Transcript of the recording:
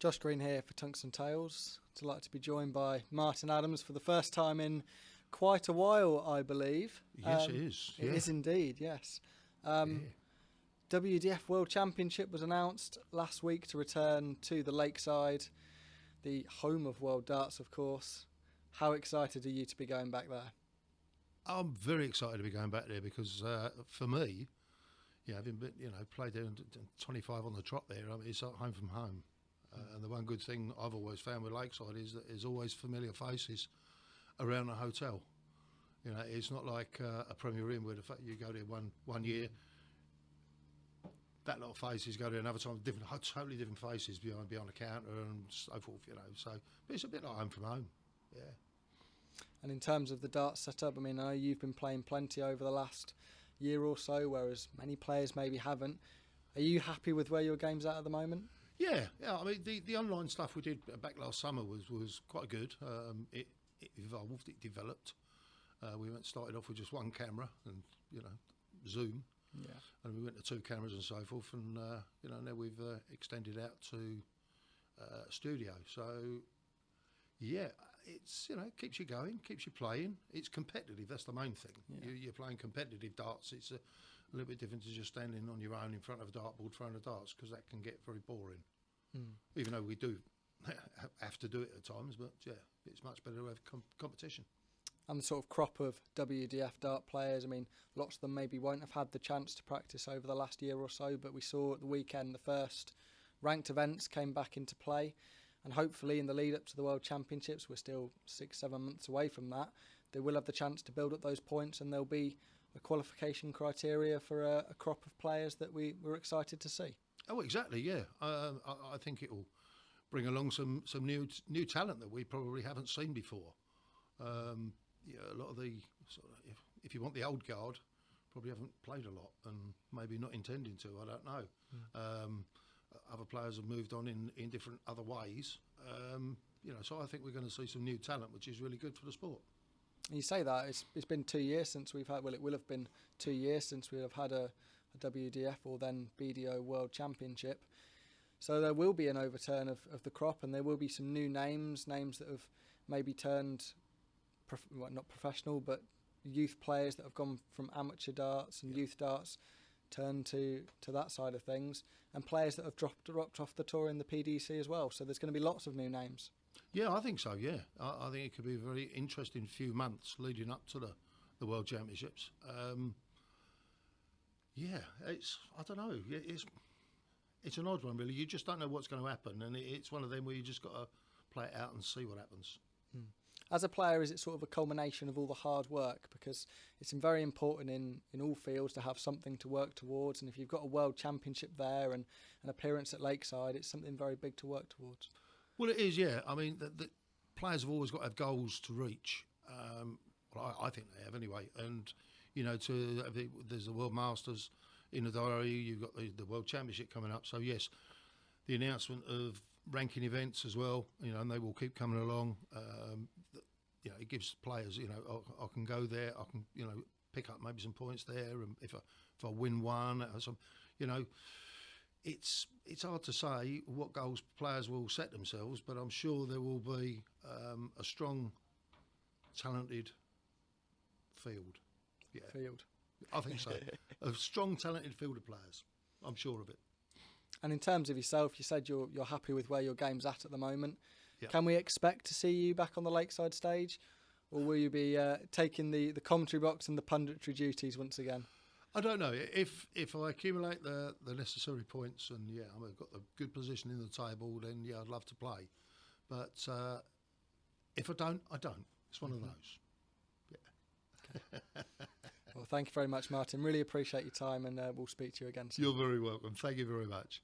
Josh Green here for Tungsten Tales. Delighted to be joined by Martin Adams for the first time in quite a while, I believe. Yes, it is. It is indeed, yes. WDF World Championship was announced last week to return to the Lakeside, the home of World Darts, of course. How excited are you to be going back there? I'm very excited to be going back there because for me, having been, played there 25 on the trot there, I mean, it's like home from home. And the one good thing I've always found with Lakeside is that there's always familiar faces around the hotel. It's not like a Premier Inn where the fact you go there one year, that lot of faces go there another time, totally different faces behind the counter and so forth. So but it's a bit like home from home. Yeah. And in terms of the darts setup, I mean, I know you've been playing plenty over the last year or so, whereas many players maybe haven't. Are you happy with where your game's at the moment? Yeah. I mean, the online stuff we did back last summer was quite good. It evolved, it developed. We started off with just one camera and Zoom, and we went to 2 cameras and so forth, and now we've extended out to studio. So yeah, it's keeps you going, keeps you playing. It's competitive. That's the main thing. Yeah. You're playing competitive darts. It's a little bit different to just standing on your own in front of a dartboard throwing the darts, because that can get very boring. Even though we do have to do it at times, but yeah, it's much better to have competition. And the sort of crop of WDF dart players, I mean, lots of them maybe won't have had the chance to practice over the last year or so, but we saw at the weekend the first ranked events came back into play, and hopefully in the lead up to the World Championships, we're still 6-7 months away from that, they will have the chance to build up those points, and there'll be a qualification criteria for a crop of players that we're excited to see. Oh, exactly, yeah. I think it will bring along some new talent that we probably haven't seen before. A lot of the if you want the old guard, probably haven't played a lot and maybe not intending to. I don't know. Other players have moved on in different other ways. So I think we're going to see some new talent, which is really good for the sport. You say that it's been 2 years since we've had. Well, it will have been 2 years since we have had a WDF or then BDO World Championship. So there will be an overturn of the crop, and there will be some new names that have maybe turned, not professional, but youth players that have gone from amateur darts and youth darts, turned to that side of things, and players that have dropped off the tour in the PDC as well. So there's going to be lots of new names. Yeah, I think so, yeah. I think it could be a very interesting few months leading up to the World Championships. I don't know. It's an odd one, really. You just don't know what's going to happen, and it's one of them where you just got to play it out and see what happens. As a player, is it sort of a culmination of all the hard work? Because it's very important in all fields to have something to work towards, and if you've got a World Championship there and an appearance at Lakeside, it's something very big to work towards. Well, it is, yeah. I mean, the players have always got to have goals to reach. I think they have anyway. And, there's the World Masters in the diary, you've got the World Championship coming up. So, yes, the announcement of ranking events as well, and they will keep coming along. It gives players, I can go there, I can, pick up maybe some points there, and if I win one, or some, it's hard to say what goals players will set themselves, but I'm sure there will be a strong, talented field. Yeah, field. I think so. A strong, talented field of players. I'm sure of it. And in terms of yourself, you said you're happy with where your game's at the moment. Yep. Can we expect to see you back on the Lakeside stage, or will you be taking the commentary box and the punditry duties once again? I don't know. If I accumulate the necessary points and I've got a good position in the table, then I'd love to play. But if I don't, I don't. It's one of those. Yeah. Okay. Well, thank you very much, Martin. Really appreciate your time, and we'll speak to you again soon. You're very welcome. Thank you very much.